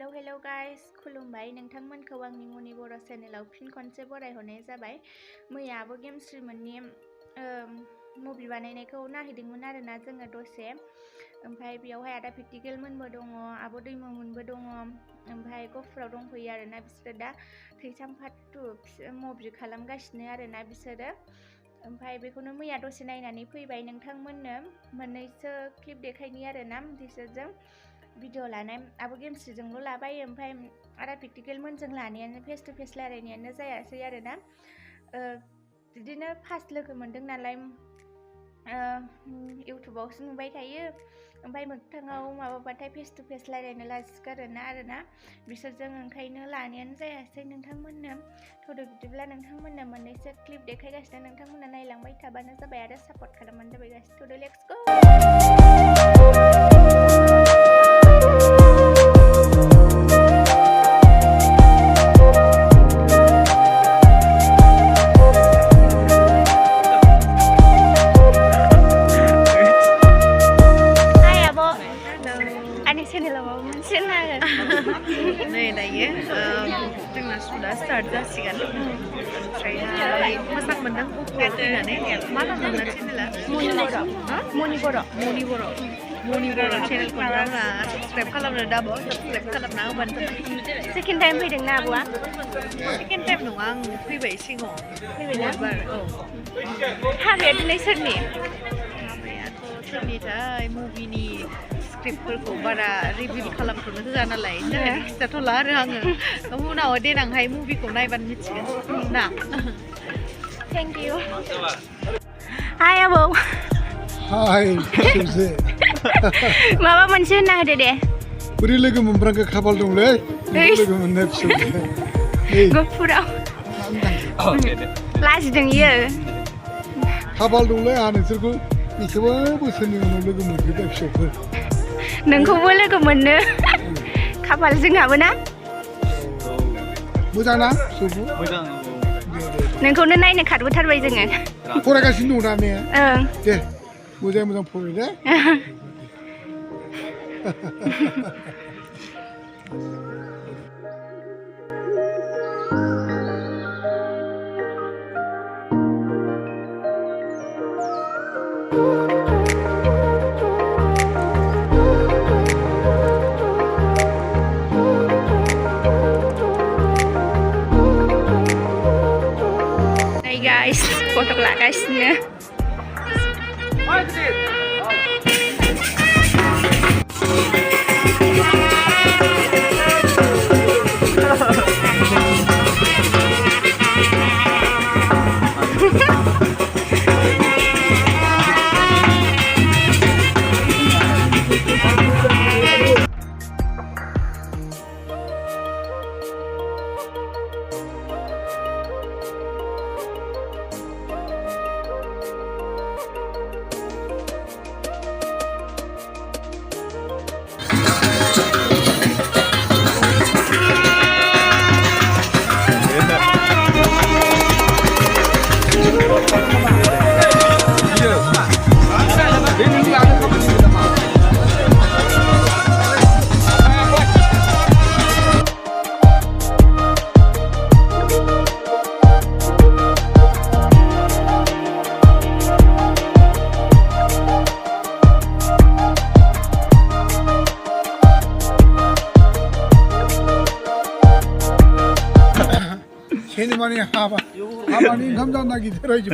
Hello guys, खुलुमबाय नोंथांमोनखौ आंनि मनि बर' चेनेलाव फिन खनसे बरायहरनाय जाबाय। मैयाबो गेम स्ट्रिमनि मुभि बानायनायखौ नायहैदोंमोन आरोना जोङो दसे। ओमफ्राय बेयावहाय आदा प्रेक्टिकेलमोनबो दङ, आब' दैमोनबो दङ, ओमफ्राय गफुराव दंफैयो आरोना बिसोरो दा थैसाम पार्ट 2 मुभि खालामगासिनो आरोना बिसोरो। ओमफ्राय बेखौनो मैया दसे नायनानै फैबाय। नोंथांमोननो मोननैसो क्लिप देखायनि आरोना बिसोरजों भिडिअ लानाय। आबो गेम स्ट्रिमजोंल' लाबाय, ओमफ्राय आदा प्रेक्टिकेलमोनजों लानायानो फेस टु फेस रायलायनायानो जायासै आरोना। बिदिनो फार्स्ट लोगो मोनदों नालाय इउटुबावसो नुबाय थायो, ओमफ्राय मोगथाङाव माबाबाथाय फेस टु फेस रायलायनो लाजिगारोना आरोना बिसोरजों, ओंखायनो लानायानो जायासै नोंथांमोननो। थ'दो बिदिब्ला नोंथांमोननो मोननैसो क्लिप देखायगासिनो, नोंथांमोननो नायलांबाय थाबानो जाबाय आरो सापर्ट खालामबानो जाबाय गाइस। थ'दो let's go. जोंना सुदा स्टार्ट जासिगोन। ओमफ्राय मोजां मोनदों गफुराव फैनानै। मा नाम नोंना चेनेला? मनि बर' चेनेलखौ नोंथांमोना साबस्क्राइब खालामनो दाबाव साबस्क्राइब खालामना होबानो जाबाय। सेकेन्ड टाइम फैदोंना आब'आ? सेकेन्ड टाइम नङा, आं फैबाय सिगाङाव फैबायना? औ। हाबाया दिनै सोरनि? हाबायाथ' सोरनिथाय मुभिनि स्क्रिप्टफोरखौ बारा रिभिल खालामथ'नो होआ नालाय खिथाथ'ला आरो आङो। उनाव देनांहाय मुभिखौ नायबानो मिथिगोन ना। Thank you. हाय आबौ। हाय खेबसे। माबा मोनसे होनना होदो दे। बोरै लोगो मोनफ्रांखो, खाफाल दंलै लोगो मोननाय फिसौजों गफुराव। लाजिदों इयो। खाफाल दंलै आंहा नोंसोरखौ बेसेबा बोसोरनि उनाव लोगो मोनफैबाय फिसौफोर। नोंखौबो लोगो मोननो खाफाल जोंहाबो ना। मोजां ना फिसौखौ? मोजां। नोंखौनो नायनो खारबोथारबाय जोङो। फरायगासिनो दं दा ने? ओं। दे मोजां मोजां फराय दे। Hey guys, foto lagasnya. 세니만이 하바니 감자나기 들어야지.